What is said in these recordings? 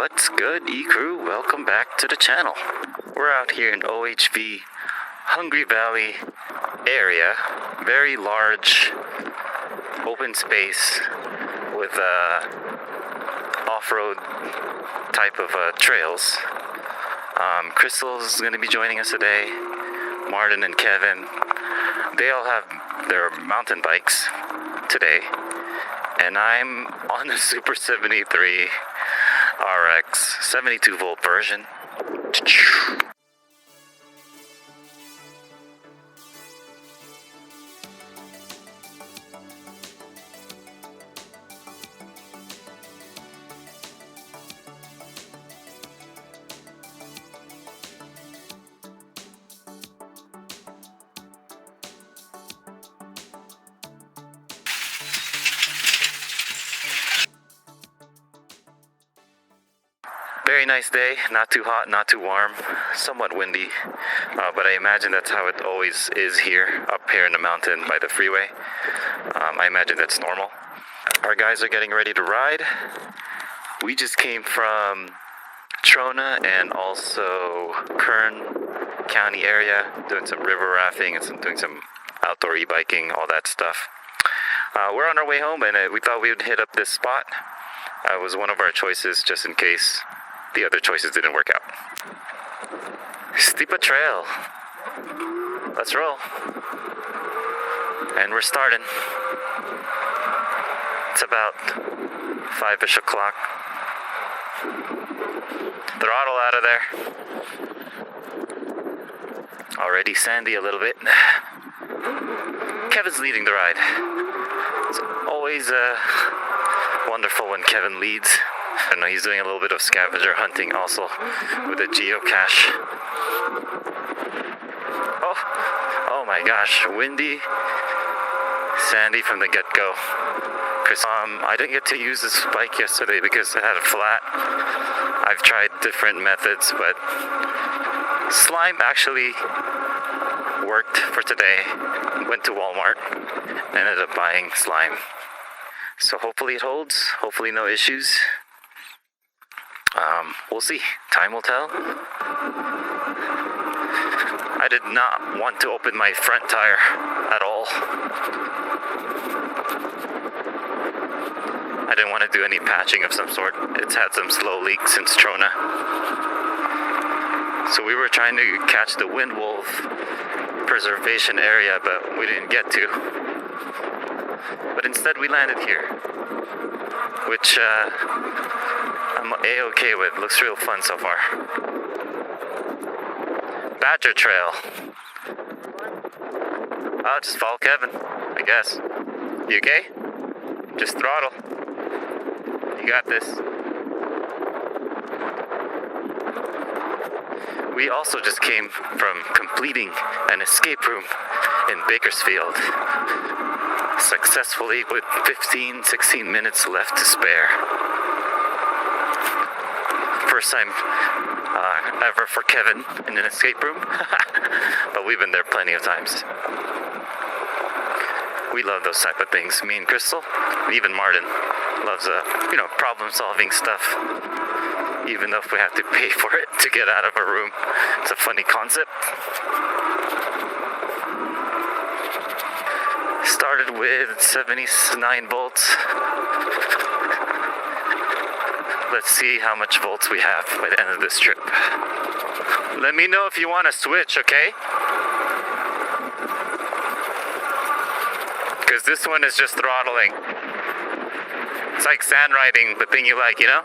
What's good, E-Crew? Welcome back to the channel. We're out here in OHV, Hungry Valley area. Very large, open space with off-road type of trails. Crystal's going to be joining us today. Martin and Kevin. They all have their mountain bikes today. And I'm on the Super73 RX 72 volt version. Very nice day, not too hot, not too warm, somewhat windy, but I imagine that's how it always is here, up here in the mountain by the freeway. I imagine that's normal. Our guys are getting ready to ride. We just came from Trona and also Kern County area, doing some river rafting and doing some outdoor e-biking, all that stuff. We're on our way home, and we thought we would hit up this spot. It was one of our choices just in case the other choices didn't work out. Steep a trail. Let's roll. And we're starting. It's about 5-ish o'clock. Throttle out of there. Already sandy a little bit. Kevin's leading the ride. It's always wonderful when Kevin leads. I know he's doing a little bit of scavenger hunting also with a geocache. Oh my gosh, windy, sandy from the get-go. Cause I didn't get to use this bike yesterday because it had a flat. I've tried different methods, but slime actually worked for today. Went to Walmart, ended up buying slime. So hopefully it holds, hopefully no issues. We'll see. Time will tell. I did not want to open my front tire at all. I didn't want to do any patching of some sort. It's had some slow leaks since Trona. So we were trying to catch the wind wolf preservation area, but we didn't get to. But instead we landed here, which I'm A-okay with. Looks real fun so far. Badger Trail. I'll just follow Kevin, I guess. You okay? Just throttle. You got this. We also just came from completing an escape room in Bakersfield. Successfully with 16 minutes left to spare. First time ever for Kevin in an escape room, but we've been there plenty of times. We love those type of things. Me and Crystal, even Martin, loves problem-solving stuff. Even though if we have to pay for it to get out of a room, it's a funny concept. Started with 79 volts. Let's see how much volts we have by the end of this trip. Let me know if you want to switch, okay? Because this one is just throttling. It's like sand riding, the thing you like, you know?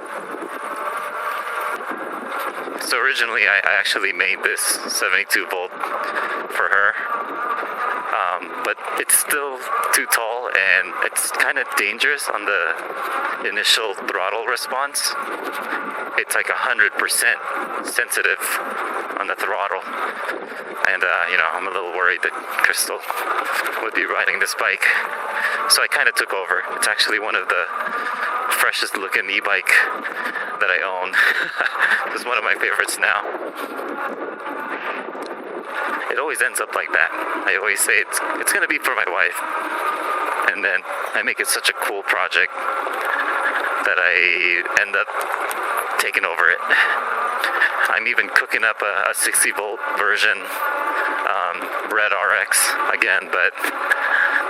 So originally I actually made this 72 volt for her. But it's still too tall and it's kind of dangerous on the initial throttle response. It's like 100% sensitive on the throttle. And, I'm a little worried that Crystal would be riding this bike. So I kind of took over. It's actually one of the freshest looking e-bike that I own. It's one of my favorites now. It always ends up like that. I always say it's gonna be for my wife, and then I make it such a cool project that I end up taken over it. I'm even cooking up a 60 volt version, red RX again, but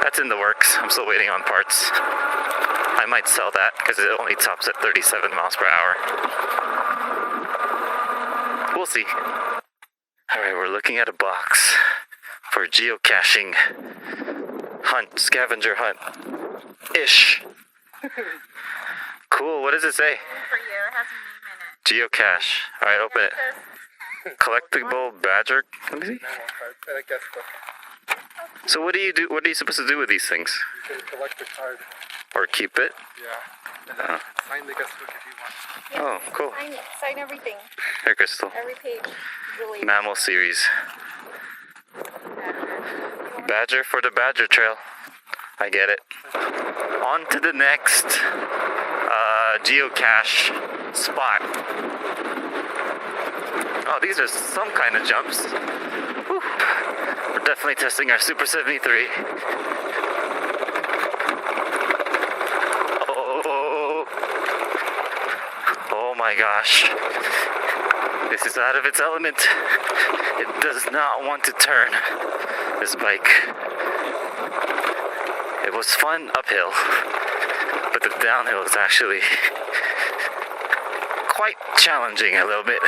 that's in the works. I'm still waiting on parts. I might sell that because it only tops at 37 miles per hour. We'll see. Alright, we're looking at a box for geocaching hunt, scavenger hunt ish. Cool, what does it say? For you, it has a name in it. Geocache. Alright, open it. Collectible badger. Let me see. So what do you do? What are you supposed to do with these things? You can collect the card. Or keep it? Yeah. And then sign the guest book if you Oh, want. cool. Sign it. Sign everything. Here, Crystal. Every page. Really. Mammal series. Badger for the Badger Trail. I get it. On to the next geocache spot. Oh, these are some kind of jumps. Whew. We're definitely testing our Super73. Oh my gosh. This is out of its element. It does not want to turn, this bike. It was fun uphill, but the downhill is actually quite challenging a little bit.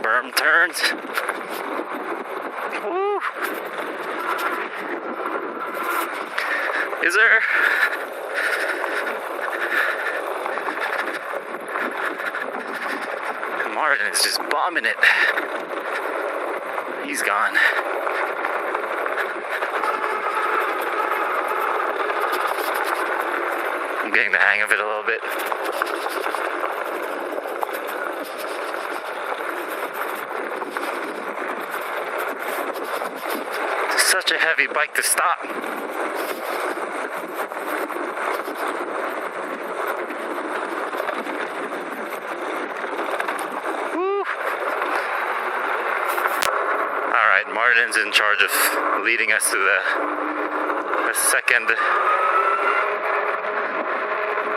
Berm turns. Woo. Is there? Martin is just bombing it. He's gone. I'm getting the hang of it a little bit. It's such a heavy bike to stop. Alright, Martin's in charge of leading us to the second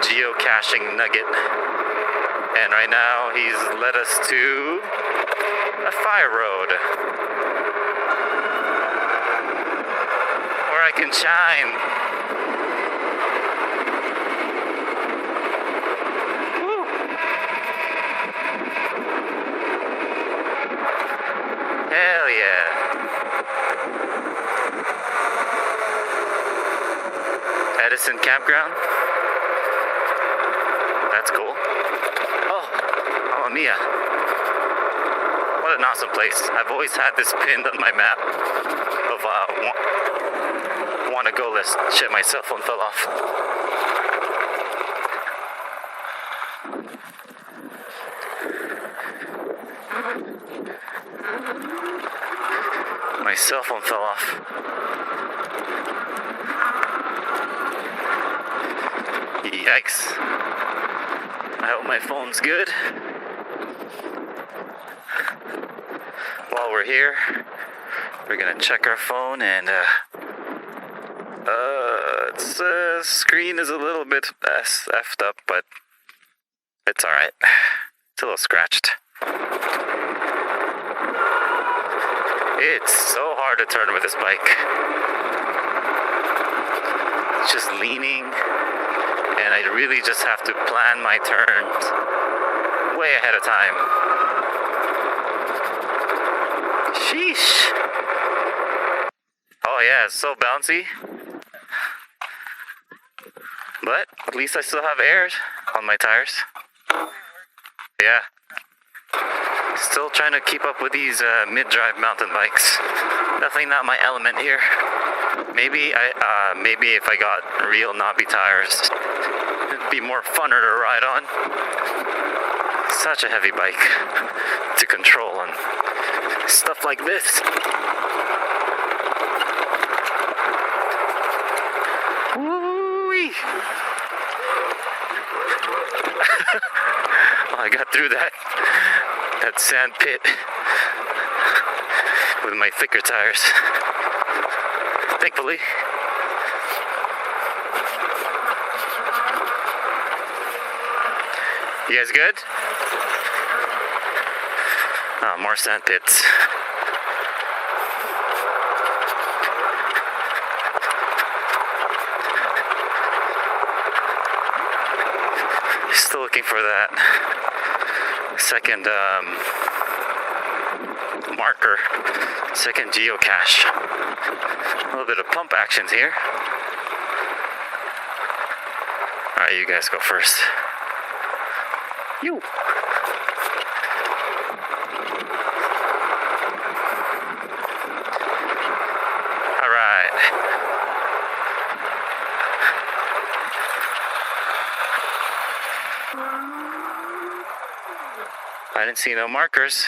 geocaching nugget. And right now he's led us to a fire road where I can shine. Woo. Hell yeah. Edison Campground. That's cool. Oh, Mamma Mia. What an awesome place. I've always had this pinned on my map of want to go list. Shit, my cell phone fell off. My cell phone fell off. Yikes. I hope my phone's good. While we're here, we're gonna check our phone and its screen is a little bit effed up, but it's alright. It's a little scratched. It's so hard to turn with this bike. It's just leaning, and I really just have to plan my turns way ahead of time. Sheesh. Oh yeah, it's so bouncy. But at least I still have air on my tires. Yeah. Still trying to keep up with these mid-drive mountain bikes. Definitely not my element here. Maybe if I got real knobby tires, it'd be more funner to ride on. Such a heavy bike to control and stuff like this. Woo-wee. Oh, I got through that sand pit with my thicker tires. Thankfully. You guys good? Oh, more sand pits. Still looking for that second marker, second geocache. A little bit of pump actions here. Alright, you guys go first. You. Alright. I didn't see no markers.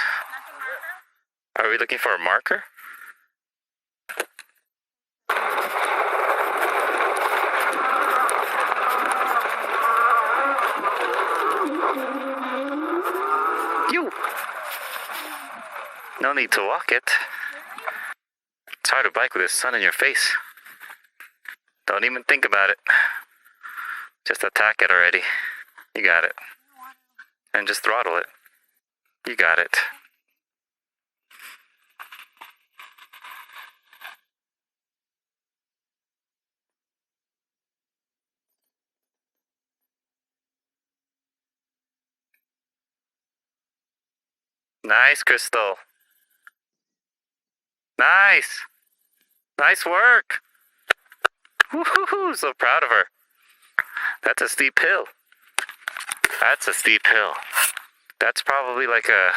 Are we looking for a marker? You! No need to walk it. It's hard to bike with the sun in your face. Don't even think about it. Just attack it already. You got it. And just throttle it. You got it. Nice, Crystal. Nice. Nice work. Woohoo! So proud of her. That's a steep hill. That's a steep hill. That's probably like a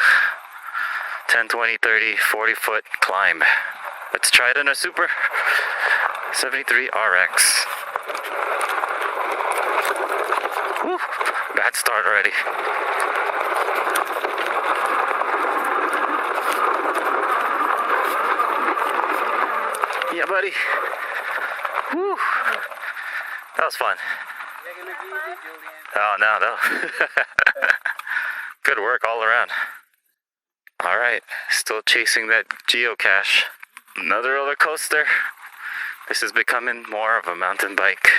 10, 20, 30, 40 foot climb. Let's try it in a Super 73 RX. Woo! Bad start already. Yeah, buddy. Woo! That was fun. Oh, no. Good work all around. Alright, still chasing that geocache. Another roller coaster. This is becoming more of a mountain bike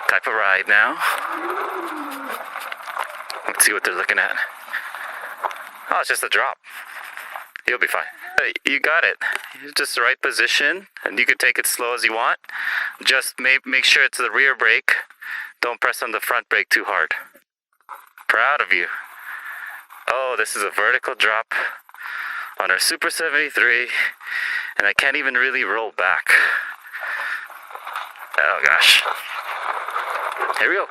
type of ride now. Let's see what they're looking at. Oh, it's just a drop. You'll be fine. Hey, you got it. Just the right position, and you can take it slow as you want. Just make sure it's the rear brake. Don't press on the front brake too hard. Proud of you. Oh, this is a vertical drop on our Super 73, and I can't even really roll back. Oh gosh. Here we go.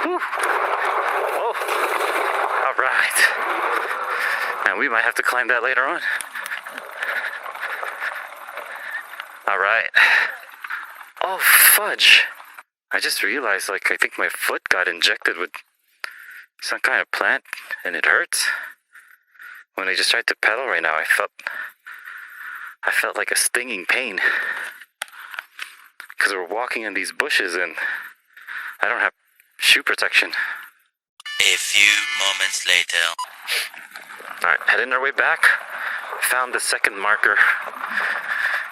Whew. Oh. All right. And we might have to climb that later on. All right. Oh, fudge. I just realized, I think my foot got injected with some kind of plant, and it hurts. When I just tried to pedal right now, I felt like a stinging pain. Because we're walking in these bushes, and I don't have shoe protection. A few moments later. Alright, heading our way back. Found the second marker.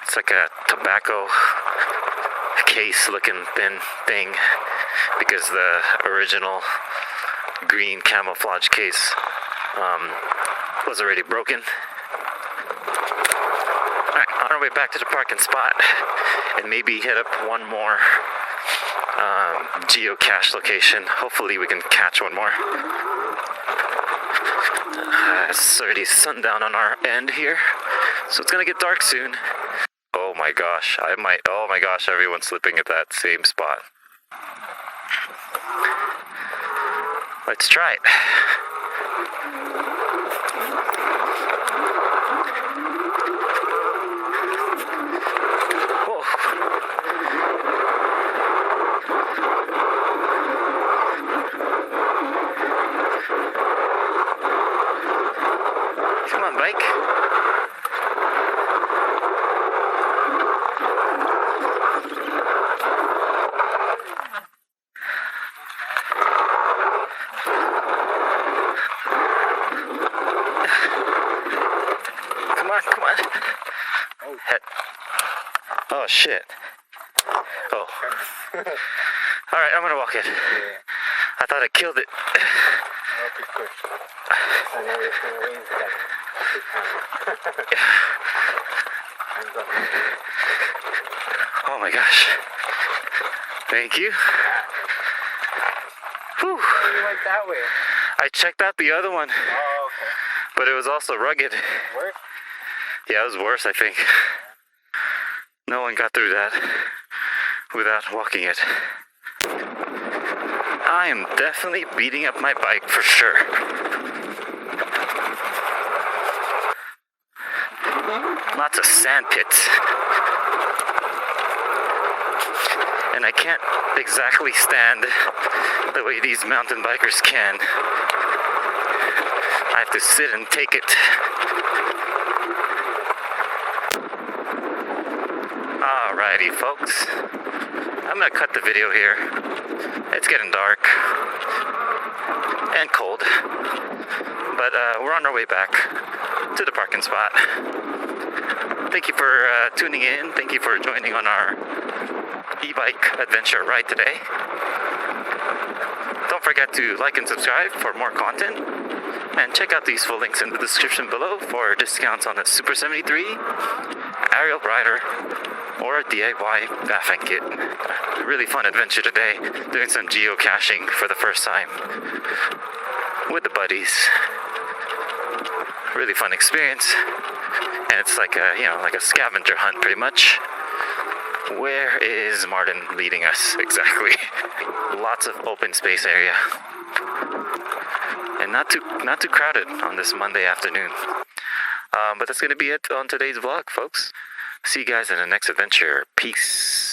It's like a tobacco case looking thin thing, because the original green camouflage case was already broken. Alright, on our way back to the parking spot, and maybe hit up one more geocache location. Hopefully we can catch one more. It's already sundown on our end here, so it's gonna get dark soon. Oh my gosh, oh my gosh, everyone's slipping at that same spot. Let's try it. Whoa. Come on, bike. Come on. Oh shit. Oh. Alright, I'm gonna walk it. I thought I killed it. Okay, quick. I know it's gonna rain today. Hands up. Oh my gosh. Thank you. Whew. You went that way. I checked out the other one, Oh, okay. but it was also rugged. Worse? Yeah, it was worse, I think. No one got through that without walking it. I am definitely beating up my bike for sure. Lots of sand pits. And I can't exactly stand the way these mountain bikers can. I have to sit and take it. Alrighty, folks. I'm gonna cut the video here. It's getting dark and cold, but we're on our way back to the parking spot. Thank you for tuning in. Thank you for joining on our e-bike adventure ride today. Don't forget to like and subscribe for more content, and check out the useful links in the description below for discounts on the Super73 arielrider or a DIY Bafang kit. Really fun adventure today, doing some geocaching for the first time with the buddies. Really fun experience, and it's like a scavenger hunt pretty much. Where is Martin leading us exactly? Lots of open space area, and not too crowded on this Monday afternoon. But that's gonna be it on today's vlog, folks. See you guys in the next adventure. Peace.